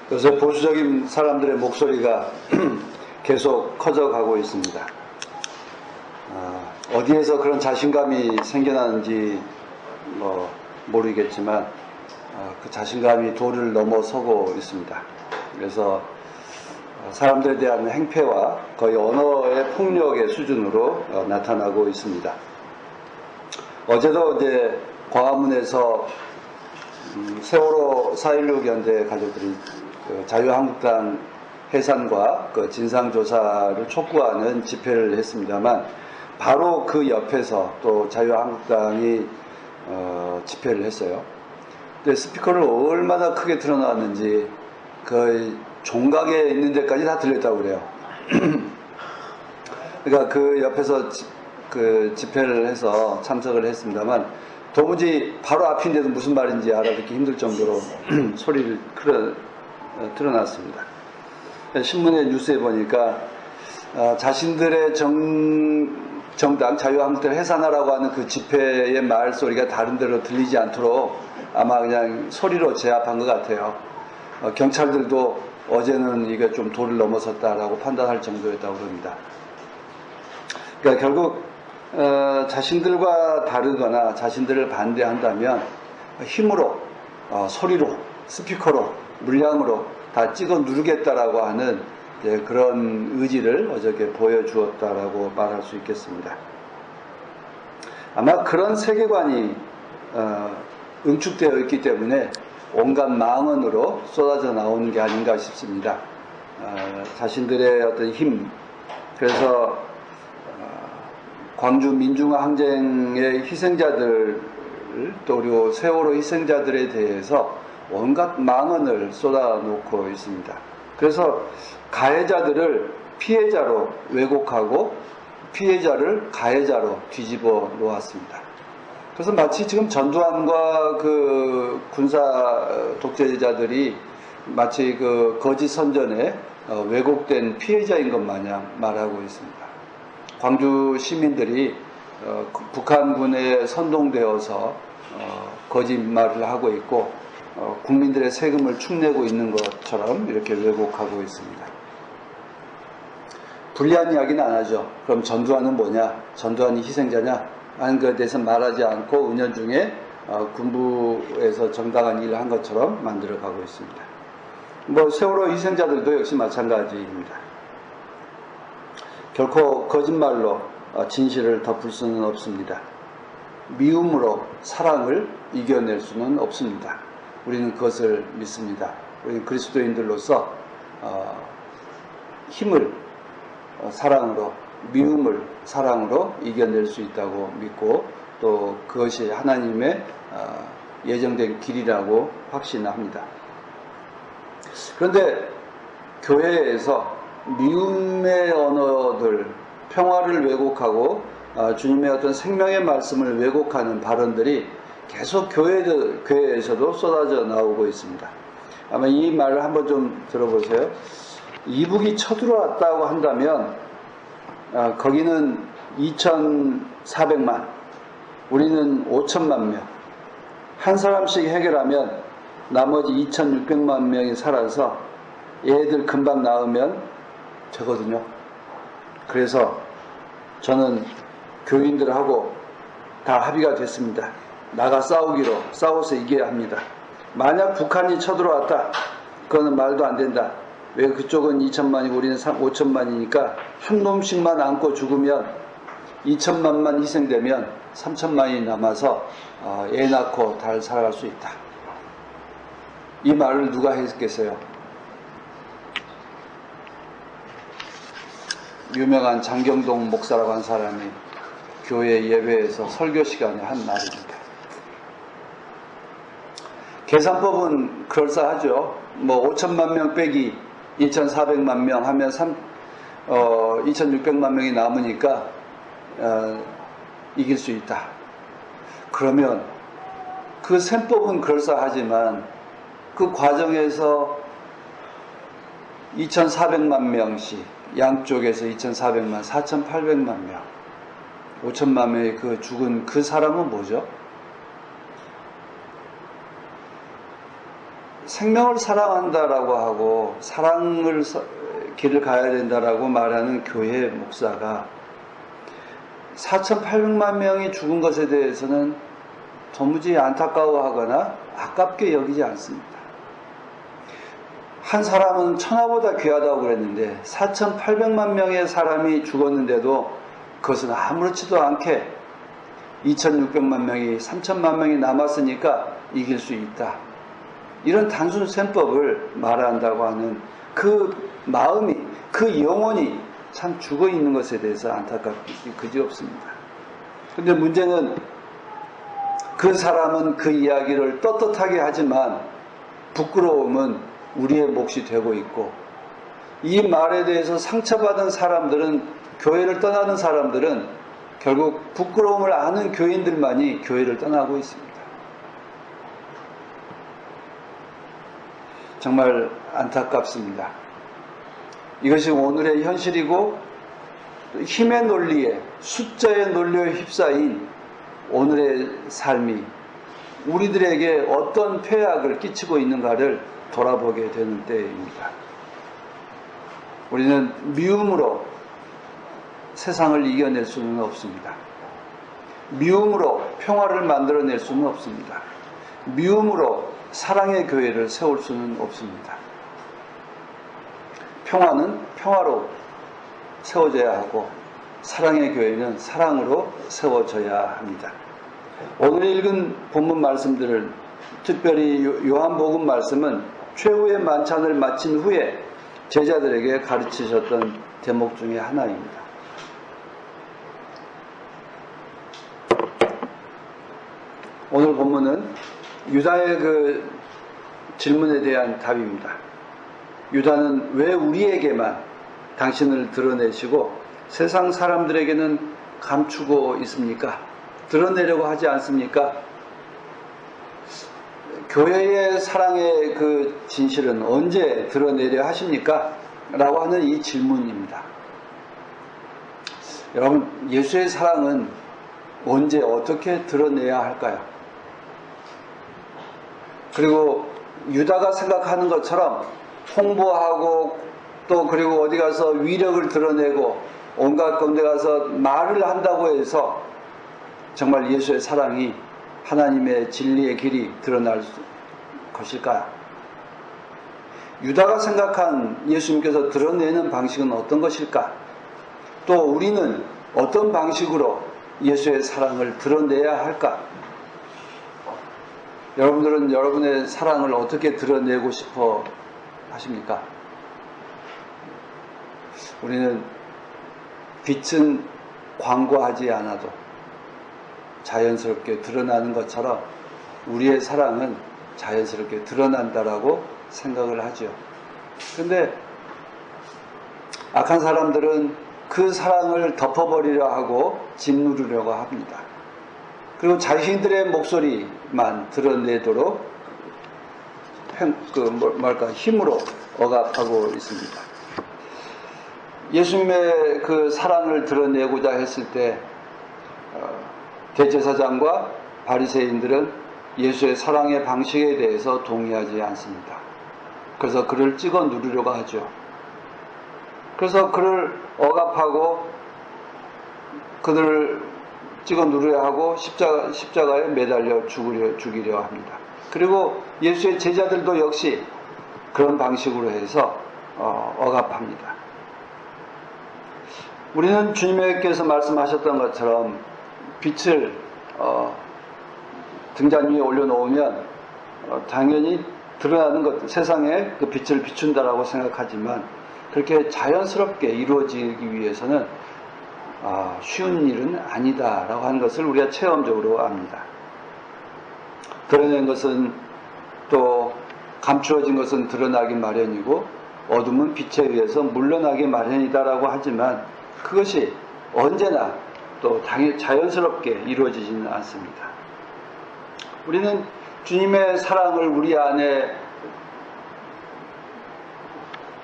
요새 보수적인 사람들의 목소리가 계속 커져가고 있습니다. 어디에서 그런 자신감이 생겨나는지 모르겠지만 그 자신감이 도를 넘어서고 있습니다. 그래서 사람들에 대한 행패와 거의 언어의 폭력의 수준으로 나타나고 있습니다. 어제도 이제 광화문에서 세월호 4.16 연대 가족들이 자유한국당 해산과 그 진상조사를 촉구하는 집회를 했습니다만, 바로 그 옆에서 또 자유한국당이 집회를 했어요. 근데 스피커를 얼마나 크게 틀어놨는지 거의 종각에 있는 데까지 다 들렸다고 그래요. 그러니까 그 옆에서 그 집회를 해서 참석을 했습니다만, 도무지 바로 앞인데도 무슨 말인지 알아듣기 힘들 정도로 소리를 틀어놨습니다. 신문에 뉴스에 보니까 자신들의 정당 자유한국당 해산하라고 하는 그 집회의 말소리가 다른 데로 들리지 않도록 아마 그냥 소리로 제압한 것 같아요. 경찰들도 어제는 이게 좀 도를 넘어섰다라고 판단할 정도였다고 합니다. 그러니까 결국 자신들과 다르거나 자신들을 반대한다면 힘으로, 소리로, 스피커로, 물량으로 다 찍어 누르겠다라고 하는 그런 의지를 어저께 보여주었다라고 말할 수 있겠습니다. 아마 그런 세계관이 응축되어 있기 때문에 온갖 망언으로 쏟아져 나오는 게 아닌가 싶습니다. 자신들의 어떤 힘, 그래서 광주 민중화 항쟁의 희생자들, 또 그리고 세월호 희생자들에 대해서 온갖 망언을 쏟아놓고 있습니다. 그래서 가해자들을 피해자로 왜곡하고 피해자를 가해자로 뒤집어 놓았습니다. 그래서 마치 지금 전두환과 그 군사 독재자들이 마치 그 거짓 선전에 왜곡된 피해자인 것 마냥 말하고 있습니다. 광주 시민들이 북한군에 선동되어서 거짓말을 하고 있고 국민들의 세금을 축내고 있는 것처럼 이렇게 왜곡하고 있습니다. 불리한 이야기는 안 하죠. 그럼 전두환은 뭐냐? 전두환이 희생자냐? 하는 것에 대해서 말하지 않고 은연중에 군부에서 정당한 일을 한 것처럼 만들어가고 있습니다. 세월호 희생자들도 역시 마찬가지입니다. 결코 거짓말로 진실을 덮을 수는 없습니다. 미움으로 사랑을 이겨낼 수는 없습니다. 우리는 그것을 믿습니다. 우리는 그리스도인들로서 힘을 사랑으로, 미움을 사랑으로 이겨낼 수 있다고 믿고, 또 그것이 하나님의 예정된 길이라고 확신합니다. 그런데 교회에서 미움의 언어들, 평화를 왜곡하고 주님의 어떤 생명의 말씀을 왜곡하는 발언들이 계속 교회에서도 쏟아져 나오고 있습니다. 아마 이 말을 한번 좀 들어보세요. 이북이 쳐들어왔다고 한다면 거기는 2,400만, 우리는 5천만 명. 한 사람씩 해결하면 나머지 2,600만 명이 살아서 얘들 금방 나으면 되거든요. 그래서 저는 교인들하고 다 합의가 됐습니다. 나가 싸워서 이겨야 합니다. 만약 북한이 쳐들어왔다, 그거는 말도 안 된다. 왜 그쪽은 2천만이고 우리는 5천만이니까 한 놈씩만 안고 죽으면 2천만만 희생되면 3천만이 남아서 애 낳고 잘 살아갈 수 있다. 이 말을 누가 했겠어요? 유명한 장경동 목사라고 한 사람이 교회 예배에서 설교 시간에 한 말입니다. 계산법은 그럴싸하죠. 5천만 명 빼기 2,400만 명 하면 2,600만 명이 남으니까 이길 수 있다. 그러면 그 셈법은 그럴싸하지만 그 과정에서 2,400만 명씩 양쪽에서 2,400만, 4,800만 명, 5천만 명의 그 죽은 그 사람은 뭐죠? 생명을 사랑한다라고 하고 사랑을 길을 가야 된다라고 말하는 교회 목사가 4,800만 명이 죽은 것에 대해서는 도무지 안타까워하거나 아깝게 여기지 않습니다. 한 사람은 천하보다 귀하다고 그랬는데 4,800만 명의 사람이 죽었는데도 그것은 아무렇지도 않게 2,600만 명이 3,000만 명이 남았으니까 이길 수 있다. 이런 단순 셈법을 말한다고 하는 그 마음이, 그 영혼이 참 죽어 있는 것에 대해서 안타깝기 그지없습니다. 근데 문제는 그 사람은 그 이야기를 떳떳하게 하지만 부끄러움은 우리의 몫이 되고 있고, 이 말에 대해서 상처받은 사람들은, 교회를 떠나는 사람들은 결국 부끄러움을 아는 교인들만이 교회를 떠나고 있습니다. 정말 안타깝습니다. 이것이 오늘의 현실이고 힘의 논리에, 숫자의 논리에 휩싸인 오늘의 삶이 우리들에게 어떤 폐악을 끼치고 있는가를 돌아보게 되는 때입니다. 우리는 미움으로 세상을 이겨낼 수는 없습니다. 미움으로 평화를 만들어낼 수는 없습니다. 미움으로 사랑의 교회를 세울 수는 없습니다. 평화는 평화로 세워져야 하고 사랑의 교회는 사랑으로 세워져야 합니다. 오늘 읽은 본문 말씀들을, 특별히 요한복음 말씀은 최후의 만찬을 마친 후에 제자들에게 가르치셨던 대목 중에 하나입니다. 오늘 본문은 유다의 그 질문에 대한 답입니다. 유다는 왜 우리에게만 당신을 드러내시고 세상 사람들에게는 감추고 있습니까? 드러내려고 하지 않습니까? 교회의 사랑의 그 진실은 언제 드러내려 하십니까? 라고 하는 이 질문입니다. 여러분, 예수의 사랑은 언제 어떻게 드러내야 할까요? 그리고 유다가 생각하는 것처럼 홍보하고 또 그리고 어디 가서 위력을 드러내고 온갖 건데 가서 말을 한다고 해서 정말 예수의 사랑이 하나님의 진리의 길이 드러날 것일까요? 유다가 생각한 예수님께서 드러내는 방식은 어떤 것일까? 또 우리는 어떤 방식으로 예수의 사랑을 드러내야 할까? 여러분들은 여러분의 사랑을 어떻게 드러내고 싶어 하십니까? 우리는 빛은 광고하지 않아도 자연스럽게 드러나는 것처럼 우리의 사랑은 자연스럽게 드러난다라고 생각을 하죠. 그런데 악한 사람들은 그 사랑을 덮어버리려 하고 짓누르려고 합니다. 그리고 자신들의 목소리만 드러내도록 힘으로 억압하고 있습니다. 예수님의 그 사랑을 드러내고자 했을 때 대제사장과 바리새인들은 예수의 사랑의 방식에 대해서 동의하지 않습니다. 그래서 그를 찍어 누르려고 하죠. 그래서 그를 억압하고 그들을 찍어 누르려 하고 십자가에 매달려 죽이려 합니다. 그리고 예수의 제자들도 역시 그런 방식으로 해서 억압합니다. 우리는 주님께서 말씀하셨던 것처럼 빛을 등잔 위에 올려놓으면 당연히 드러나는 것, 세상에 그 빛을 비춘다라고 생각하지만 그렇게 자연스럽게 이루어지기 위해서는 쉬운 일은 아니다라고 하는 것을 우리가 체험적으로 압니다. 드러낸 것은 또 감추어진 것은 드러나기 마련이고 어둠은 빛에 의해서 물러나기 마련이다라고 하지만 그것이 언제나 또 자연스럽게 이루어지지는 않습니다. 우리는 주님의 사랑을 우리 안에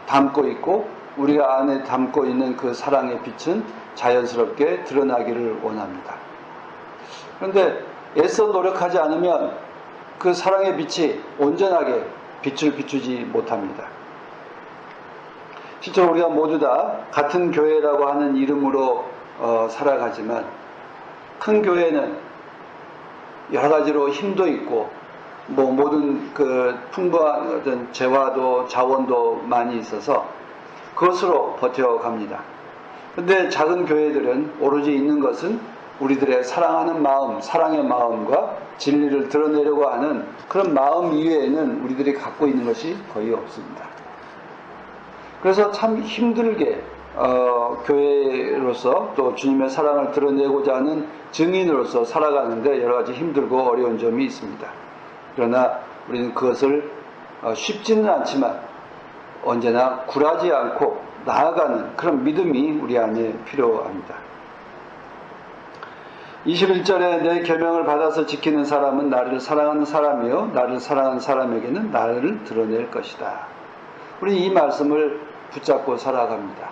담고 있고 우리가 안에 담고 있는 그 사랑의 빛은 자연스럽게 드러나기를 원합니다. 그런데 애써 노력하지 않으면 그 사랑의 빛이 온전하게 빛을 비추지 못합니다. 실제로 우리가 모두 다 같은 교회라고 하는 이름으로 살아가지만 큰 교회는 여러 가지로 힘도 있고 모든 그 풍부한 어떤 재화도 자원도 많이 있어서 그것으로 버텨갑니다. 근데 작은 교회들은 오로지 있는 것은 우리들의 사랑하는 마음, 사랑의 마음과 진리를 드러내려고 하는 그런 마음 이외에는 우리들이 갖고 있는 것이 거의 없습니다. 그래서 참 힘들게 교회로서 또 주님의 사랑을 드러내고자 하는 증인으로서 살아가는데 여러 가지 힘들고 어려운 점이 있습니다. 그러나 우리는 그것을 쉽지는 않지만 언제나 굴하지 않고 나아가는 그런 믿음이 우리 안에 필요합니다. 21절에 내 계명을 받아서 지키는 사람은 나를 사랑하는 사람이요 나를 사랑하는 사람에게는 나를 드러낼 것이다. 우리 이 말씀을 붙잡고 살아갑니다.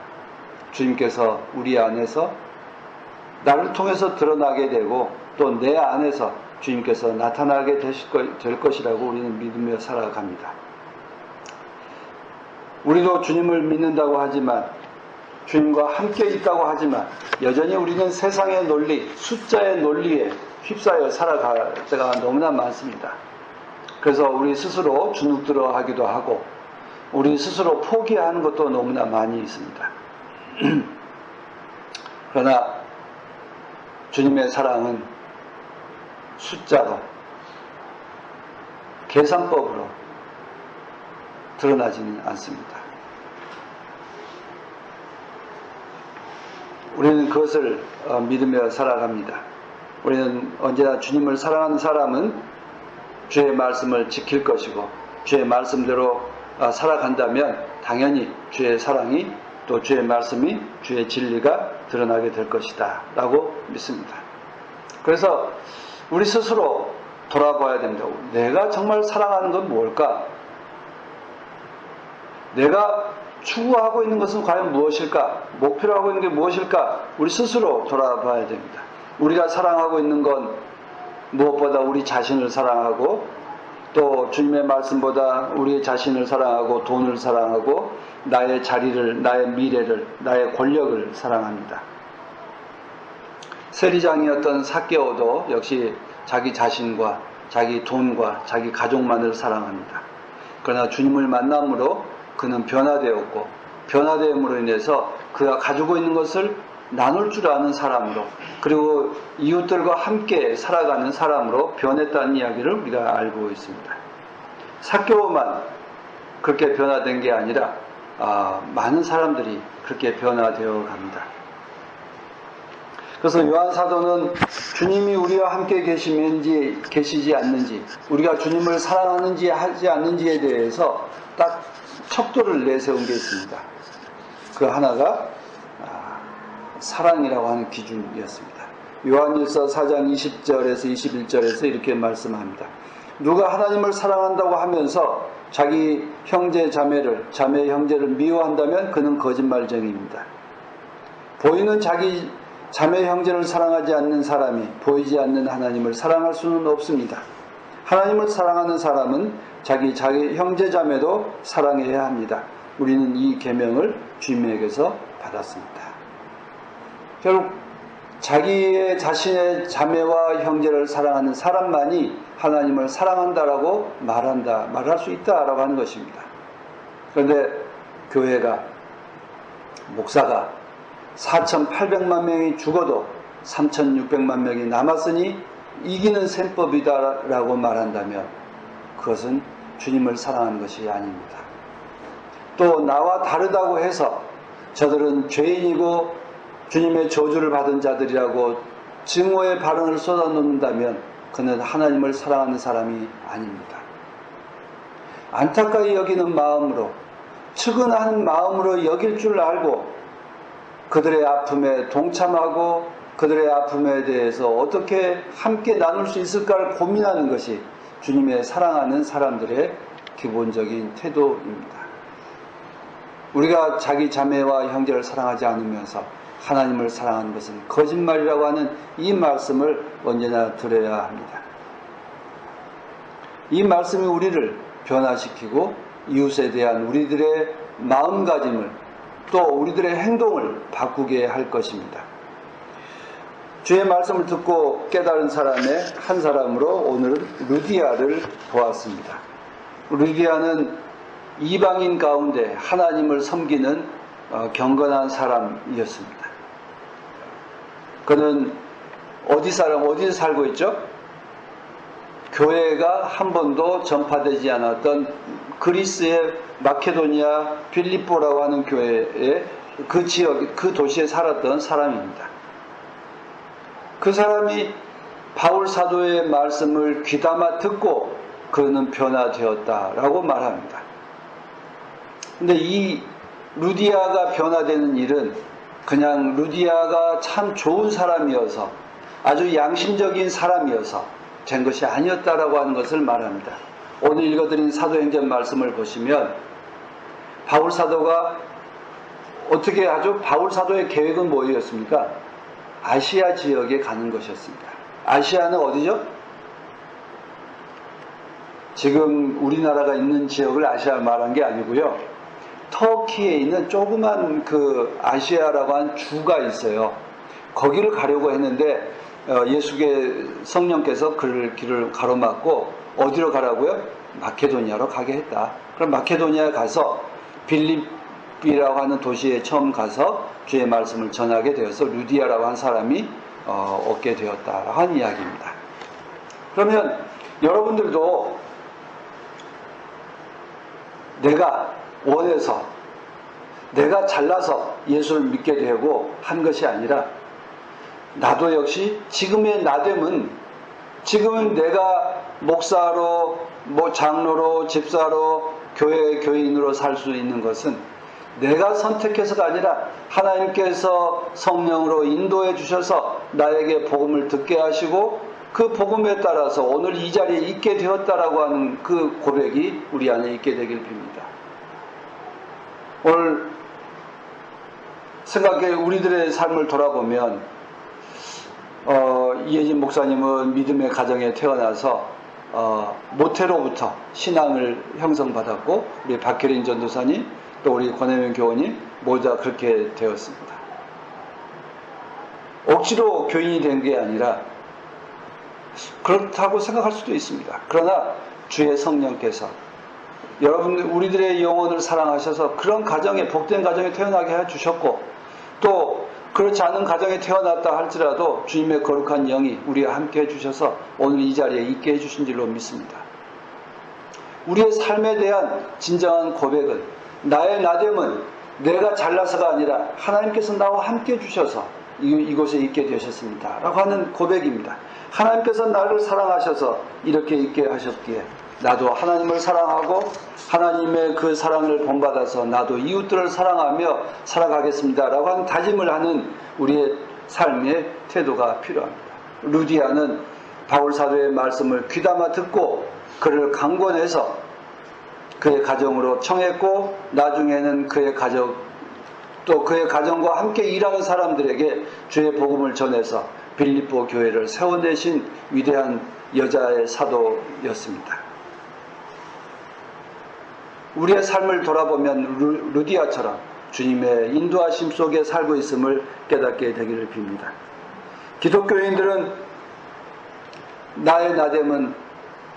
주님께서 우리 안에서 나를 통해서 드러나게 되고 또 내 안에서 주님께서 나타나게 될 것이라고 우리는 믿으며 살아갑니다. 우리도 주님을 믿는다고 하지만 주님과 함께 있다고 하지만 여전히 우리는 세상의 논리, 숫자의 논리에 휩싸여 살아갈 때가 너무나 많습니다. 그래서 우리 스스로 주눅들어 하기도 하고 우리 스스로 포기하는 것도 너무나 많이 있습니다. 그러나 주님의 사랑은 숫자로 계산법으로 드러나지는 않습니다. 우리는 그것을 믿으며 살아갑니다. 우리는 언제나 주님을 사랑하는 사람은 주의 말씀을 지킬 것이고 주의 말씀대로 살아간다면 당연히 주의 사랑이 또 주의 말씀이 주의 진리가 드러나게 될 것이다 라고 믿습니다. 그래서 우리 스스로 돌아봐야 됩니다. 내가 정말 사랑하는 건 뭘까? 내가 추구하고 있는 것은 과연 무엇일까? 목표로 하고 있는 게 무엇일까? 우리 스스로 돌아봐야 됩니다. 우리가 사랑하고 있는 건 무엇보다 우리 자신을 사랑하고 또 주님의 말씀보다 우리 자신을 사랑하고 돈을 사랑하고 나의 자리를, 나의 미래를, 나의 권력을 사랑합니다. 세리장이었던 삭개오도 역시 자기 자신과 자기 돈과 자기 가족만을 사랑합니다. 그러나 주님을 만남으로 그는 변화되었고 변화됨으로 인해서 그가 가지고 있는 것을 나눌 줄 아는 사람으로 그리고 이웃들과 함께 살아가는 사람으로 변했다는 이야기를 우리가 알고 있습니다. 삭개오만 그렇게 변화된 게 아니라 많은 사람들이 그렇게 변화되어 갑니다. 그래서 요한 사도는 주님이 우리와 함께 계시지 않는지 우리가 주님을 사랑하는지 하지 않는지에 대해서 딱 척도를 내세운 게 있습니다. 그 하나가 사랑이라고 하는 기준이었습니다. 요한일서 4장 20절에서 21절에서 이렇게 말씀합니다. 누가 하나님을 사랑한다고 하면서 자기 형제 자매 형제를 미워한다면 그는 거짓말쟁이입니다. 보이는 자기 자매 형제를 사랑하지 않는 사람이 보이지 않는 하나님을 사랑할 수는 없습니다. 하나님을 사랑하는 사람은 자기 형제 자매도 사랑해야 합니다. 우리는 이 계명을 주님에게서 받았습니다. 결국 자신의 자매와 형제를 사랑하는 사람만이 하나님을 사랑한다라고 말할 수 있다라고 하는 것입니다. 그런데 교회가 목사가 4,800만 명이 죽어도 3,600만 명이 남았으니 이기는 셈법이다라고 말한다면 그것은 주님을 사랑하는 것이 아닙니다. 또 나와 다르다고 해서 저들은 죄인이고 주님의 저주를 받은 자들이라고 증오의 발언을 쏟아놓는다면 그는 하나님을 사랑하는 사람이 아닙니다. 안타까이 여기는 마음으로 측은한 마음으로 여길 줄 알고 그들의 아픔에 동참하고 그들의 아픔에 대해서 어떻게 함께 나눌 수 있을까를 고민하는 것이 주님의 사랑하는 사람들의 기본적인 태도입니다. 우리가 자기 자매와 형제를 사랑하지 않으면서 하나님을 사랑하는 것은 거짓말이라고 하는 이 말씀을 언제나 들어야 합니다. 이 말씀이 우리를 변화시키고 이웃에 대한 우리들의 마음가짐을 또 우리들의 행동을 바꾸게 할 것입니다. 주의 말씀을 듣고 깨달은 사람의 한 사람으로 오늘은 루디아를 보았습니다. 루디아는 이방인 가운데 하나님을 섬기는 경건한 사람이었습니다. 그는 어디서 살고 있죠? 교회가 한 번도 전파되지 않았던 그리스의 마케도니아 빌립보라고 하는 교회의 그 지역, 그 도시에 살았던 사람입니다. 그 사람이 바울 사도의 말씀을 귀담아 듣고 그는 변화되었다라고 말합니다. 근데 이 루디아가 변화되는 일은 그냥 루디아가 참 좋은 사람이어서 아주 양심적인 사람이어서 된 것이 아니었다라고 하는 것을 말합니다. 오늘 읽어드린 사도행전 말씀을 보시면 바울 사도가 어떻게 하죠? 바울 사도의 계획은 뭐였습니까? 아시아 지역에 가는 것이었습니다. 아시아는 어디죠? 지금 우리나라가 있는 지역을 아시아 말한 게 아니고요. 터키에 있는 조그만 그 아시아라고 하는 주가 있어요. 거기를 가려고 했는데 예수의 성령께서 길을 가로막고 어디로 가라고요? 마케도니아로 가게 했다. 그럼 마케도니아에 가서 빌립비라고 하는 도시에 처음 가서 주의 말씀을 전하게 되어서 루디아라고 한 사람이 얻게 되었다라고 하는 이야기입니다. 그러면 여러분들도 내가 원해서 내가 잘나서 예수를 믿게 되고 한 것이 아니라 나도 역시 지금은 내가 목사로 장로로 집사로 교인으로 살 수 있는 것은 내가 선택해서가 아니라 하나님께서 성령으로 인도해 주셔서 나에게 복음을 듣게 하시고 그 복음에 따라서 오늘 이 자리에 있게 되었다라고 하는 그 고백이 우리 안에 있게 되길 빕니다. 오늘 생각해 우리들의 삶을 돌아보면 이혜진 목사님은 믿음의 가정에 태어나서 모태로부터 신앙을 형성받았고 우리 박혜린 전도사님 또 우리 권혜명 교우님 모두 다 그렇게 되었습니다. 억지로 교인이 된 게 아니라 그렇다고 생각할 수도 있습니다. 그러나 주의 성령께서 여러분들 우리들의 영혼을 사랑하셔서 그런 가정에 복된 가정에 태어나게 해주셨고 또 그렇지 않은 가정에 태어났다 할지라도 주님의 거룩한 영이 우리와 함께 해주셔서 오늘 이 자리에 있게 해주신 줄로 믿습니다. 우리의 삶에 대한 진정한 고백은 나의 나됨은 내가 잘나서가 아니라 하나님께서 나와 함께 해주셔서 이곳에 있게 되셨습니다 라고 하는 고백입니다. 하나님께서 나를 사랑하셔서 이렇게 있게 하셨기에 나도 하나님을 사랑하고 하나님의 그 사랑을 본받아서 나도 이웃들을 사랑하며 살아가겠습니다 라고 하는 다짐을 하는 우리의 삶의 태도가 필요합니다. 루디아는 바울 사도의 말씀을 귀담아 듣고 그를 강권해서 그의 가정으로 청했고 나중에는 그의 가정 또 그의 가정과 함께 일하는 사람들에게 주의 복음을 전해서 빌립보 교회를 세워내신 위대한 여자의 사도였습니다. 우리의 삶을 돌아보면 루디아처럼 주님의 인도하심 속에 살고 있음을 깨닫게 되기를 빕니다. 기독교인들은 나의 나됨은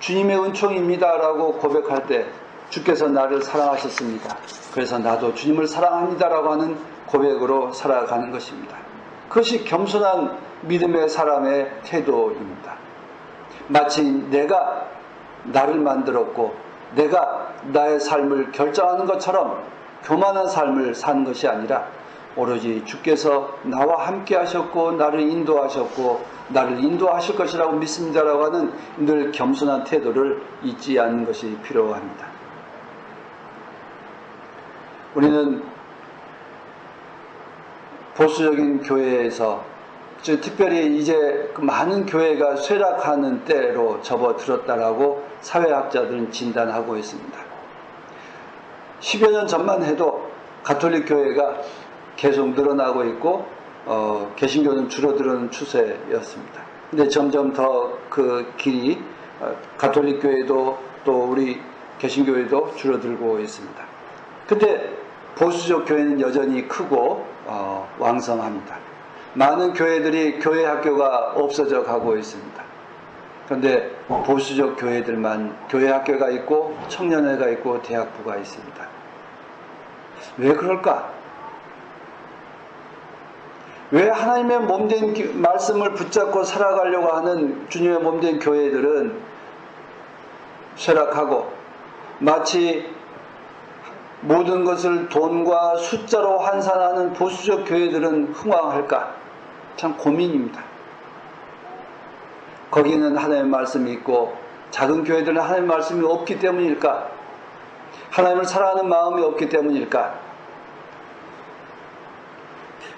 주님의 은총입니다 라고 고백할 때 주께서 나를 사랑하셨습니다. 그래서 나도 주님을 사랑합니다 라고 하는 고백으로 살아가는 것입니다. 그것이 겸손한 믿음의 사람의 태도입니다. 마치 내가 나를 만들었고 내가 나의 삶을 결정하는 것처럼 교만한 삶을 사는 것이 아니라 오로지 주께서 나와 함께 하셨고 나를 인도하셨고 나를 인도하실 것이라고 믿습니다라고 하는 늘 겸손한 태도를 잊지 않는 것이 필요합니다. 우리는 보수적인 교회에서 특별히 이제 많은 교회가 쇠락하는 때로 접어들었다라고 사회학자들은 진단하고 있습니다. 10여 년 전만 해도 가톨릭 교회가 계속 늘어나고 있고 개신교는 줄어드는 추세였습니다. 근데 점점 더 그 길이 가톨릭 교회도 또 우리 개신교회도 줄어들고 있습니다. 근데 보수적 교회는 여전히 크고 왕성합니다. 많은 교회들이 교회 학교가 없어져 가고 있습니다. 그런데 보수적 교회들만 교회 학교가 있고 청년회가 있고 대학부가 있습니다. 왜 그럴까? 왜 하나님의 몸된 말씀을 붙잡고 살아가려고 하는 주님의 몸된 교회들은 쇠락하고 마치 모든 것을 돈과 숫자로 환산하는 보수적 교회들은 흥왕할까? 참 고민입니다. 거기는 하나님의 말씀이 있고 작은 교회들은 하나님의 말씀이 없기 때문일까? 하나님을 사랑하는 마음이 없기 때문일까?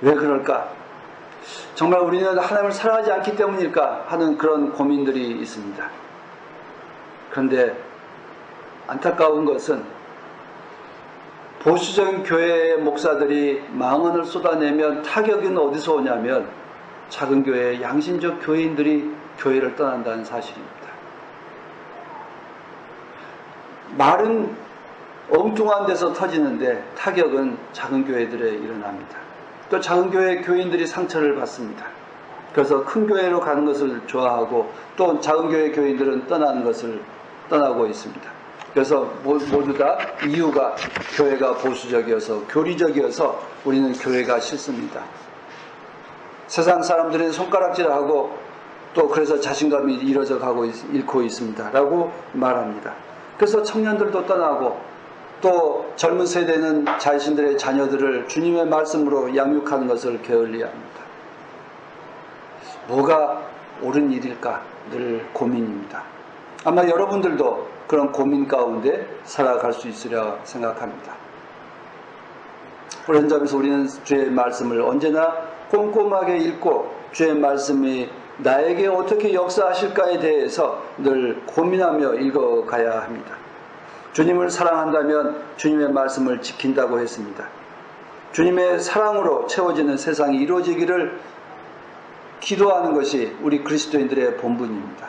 왜 그럴까? 정말 우리는 하나님을 사랑하지 않기 때문일까? 하는 그런 고민들이 있습니다. 그런데 안타까운 것은 보수적인 교회의 목사들이 망언을 쏟아내면 타격은 어디서 오냐면 작은 교회의 양심적 교인들이 교회를 떠난다는 사실입니다. 말은 엉뚱한 데서 터지는데 타격은 작은 교회들에 일어납니다. 또 작은 교회 교인들이 상처를 받습니다. 그래서 큰 교회로 가는 것을 좋아하고 또 작은 교회 교인들은 떠나는 것을 떠나고 있습니다. 그래서 모두 다 이유가 교회가 보수적이어서 교리적이어서 우리는 교회가 싫습니다. 세상 사람들은 손가락질하고 또 그래서 자신감이 잃고 있습니다 라고 말합니다. 그래서 청년들도 떠나고 또 젊은 세대는 자신들의 자녀들을 주님의 말씀으로 양육하는 것을 게을리합니다. 뭐가 옳은 일일까 늘 고민입니다. 아마 여러분들도 그런 고민 가운데 살아갈 수 있으리라 생각합니다. 그런 점에서 우리는 주의 말씀을 언제나 꼼꼼하게 읽고 주의 말씀이 나에게 어떻게 역사하실까에 대해서 늘 고민하며 읽어가야 합니다. 주님을 사랑한다면 주님의 말씀을 지킨다고 했습니다. 주님의 사랑으로 채워지는 세상이 이루어지기를 기도하는 것이 우리 그리스도인들의 본분입니다.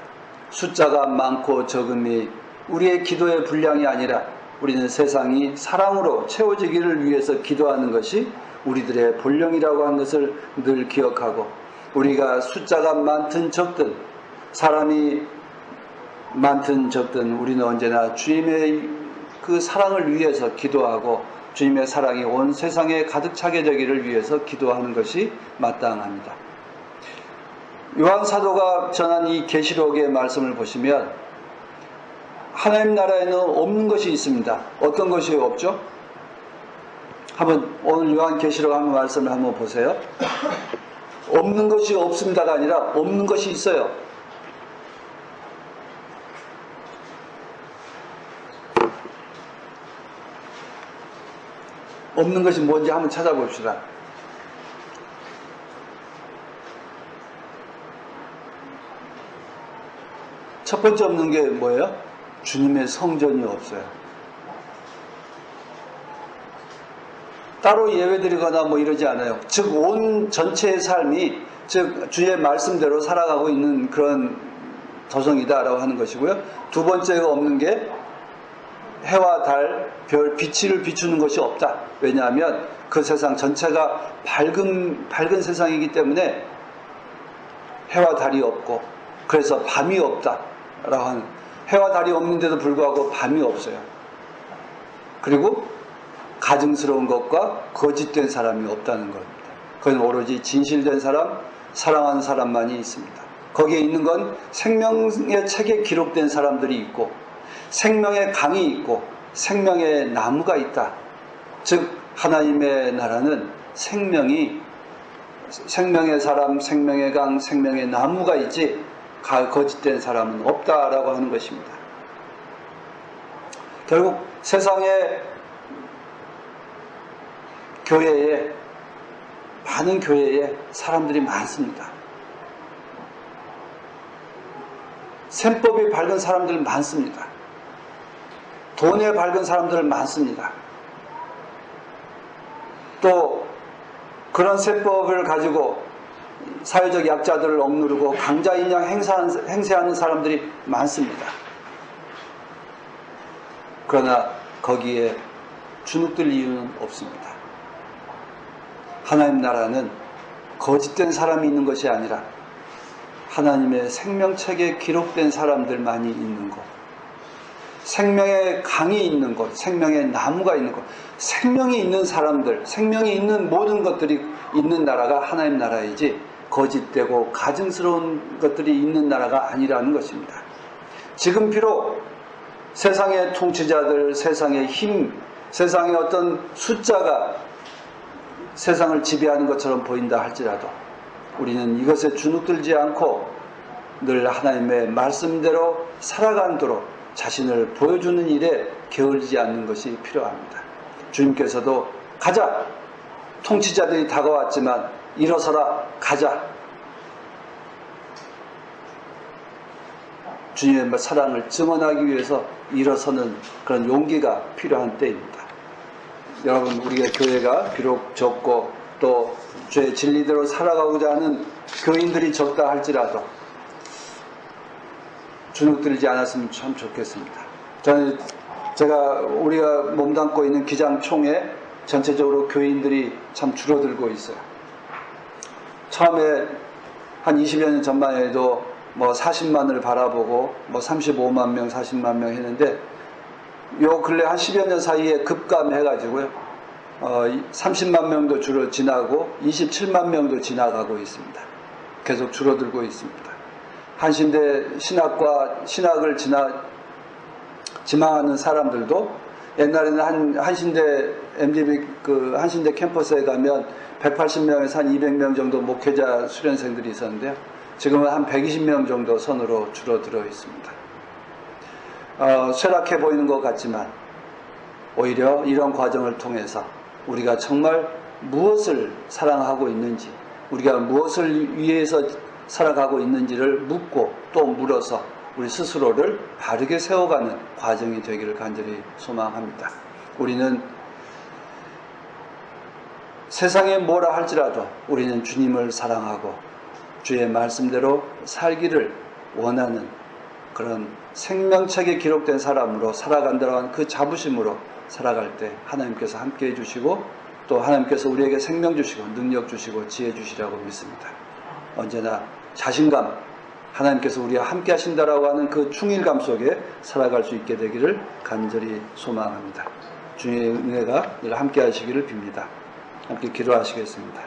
숫자가 많고 적음이 우리의 기도의 분량이 아니라 우리는 세상이 사랑으로 채워지기를 위해서 기도하는 것이 우리들의 본령이라고 하는 것을 늘 기억하고 우리가 숫자가 많든 적든 사람이 많든 적든 우리는 언제나 주님의 그 사랑을 위해서 기도하고 주님의 사랑이 온 세상에 가득 차게 되기를 위해서 기도하는 것이 마땅합니다. 요한 사도가 전한 이 계시록의 말씀을 보시면 하나님 나라에는 없는 것이 있습니다. 어떤 것이 없죠? 한번 오늘 요한 계시록 한번 말씀을 한번 보세요. 없는 것이 없습니다가 아니라 없는 것이 있어요. 없는 것이 뭔지 한번 찾아봅시다. 첫 번째 없는 게 뭐예요? 주님의 성전이 없어요. 따로 예배드리거나 뭐 이러지 않아요. 즉 온 전체의 삶이 즉 주의 말씀대로 살아가고 있는 그런 도성이다라고 하는 것이고요. 두 번째가 없는 게 해와 달, 별, 빛을 비추는 것이 없다. 왜냐하면 그 세상 전체가 밝은 세상이기 때문에 해와 달이 없고 그래서 밤이 없다 라고 하는, 해와 달이 없는데도 불구하고 밤이 없어요. 그리고 가증스러운 것과 거짓된 사람이 없다는 겁니다. 그건 오로지 진실된 사람, 사랑하는 사람만이 있습니다. 거기에 있는 건 생명의 책에 기록된 사람들이 있고 생명의 강이 있고 생명의 나무가 있다. 즉 하나님의 나라는 생명의 사람, 생명의 강, 생명의 나무가 있지 거짓된 사람은 없다라고 하는 것입니다. 결국 세상의 교회에, 많은 교회에 사람들이 많습니다. 셈법이 밝은 사람들 많습니다. 돈에 밝은 사람들 많습니다. 또 그런 셈법을 가지고 사회적 약자들을 억누르고 강자인양 행세하는 사람들이 많습니다. 그러나 거기에 주눅들 이유는 없습니다. 하나님 나라는 거짓된 사람이 있는 것이 아니라 하나님의 생명책에 기록된 사람들만이 있는 것, 생명의 강이 있는 것, 생명의 나무가 있는 것, 생명이 있는 사람들, 생명이 있는 모든 것들이 있는 나라가 하나님 나라이지 거짓되고 가증스러운 것들이 있는 나라가 아니라는 것입니다. 지금 비록 세상의 통치자들, 세상의 힘, 세상의 어떤 숫자가 세상을 지배하는 것처럼 보인다 할지라도 우리는 이것에 주눅들지 않고 늘 하나님의 말씀대로 살아가도록 자신을 보여주는 일에 게을리지 않는 것이 필요합니다. 주님께서도 가자! 통치자들이 다가왔지만 일어서라! 가자! 주님의 사랑을 증언하기 위해서 일어서는 그런 용기가 필요한 때입니다. 여러분, 우리가 교회가 비록 적고 또 주의 진리대로 살아가고자 하는 교인들이 적다 할지라도 주눅들지 않았으면 참 좋겠습니다. 제가 우리가 몸담고 있는 기장총회 전체적으로 교인들이 참 줄어들고 있어요. 처음에 한 20여 년 전만 해도 40만을 바라보고 35만 명, 40만 명 했는데 요 근래 한 10여 년 사이에 급감해가지고요. 30만 명도 주로 지나고 27만 명도 지나가고 있습니다. 계속 줄어들고 있습니다. 한신대 신학을 지망하는 사람들도 옛날에는 한신대 MDB 한신대 캠퍼스에 가면 180명에서 한 200명 정도 목회자 수련생들이 있었는데요. 지금은 한 120명 정도 선으로 줄어들어 있습니다. 쇠락해 보이는 것 같지만 오히려 이런 과정을 통해서 우리가 정말 무엇을 사랑하고 있는지, 우리가 무엇을 위해서 살아가고 있는지를 묻고 또 물어서 우리 스스로를 바르게 세워가는 과정이 되기를 간절히 소망합니다. 우리는 세상에 뭐라 할지라도 우리는 주님을 사랑하고 주의 말씀대로 살기를 원하는 그런 생명책에 기록된 사람으로 살아간다는 하는 그 자부심으로 살아갈 때 하나님께서 함께해 주시고 또 하나님께서 우리에게 생명 주시고 능력 주시고 지혜 주시라고 믿습니다. 언제나 자신감, 하나님께서 우리와 함께 하신다라고 하는 그 충일감 속에 살아갈 수 있게 되기를 간절히 소망합니다. 주님의 은혜가 늘 함께 하시기를 빕니다. 함께 기도하시겠습니다.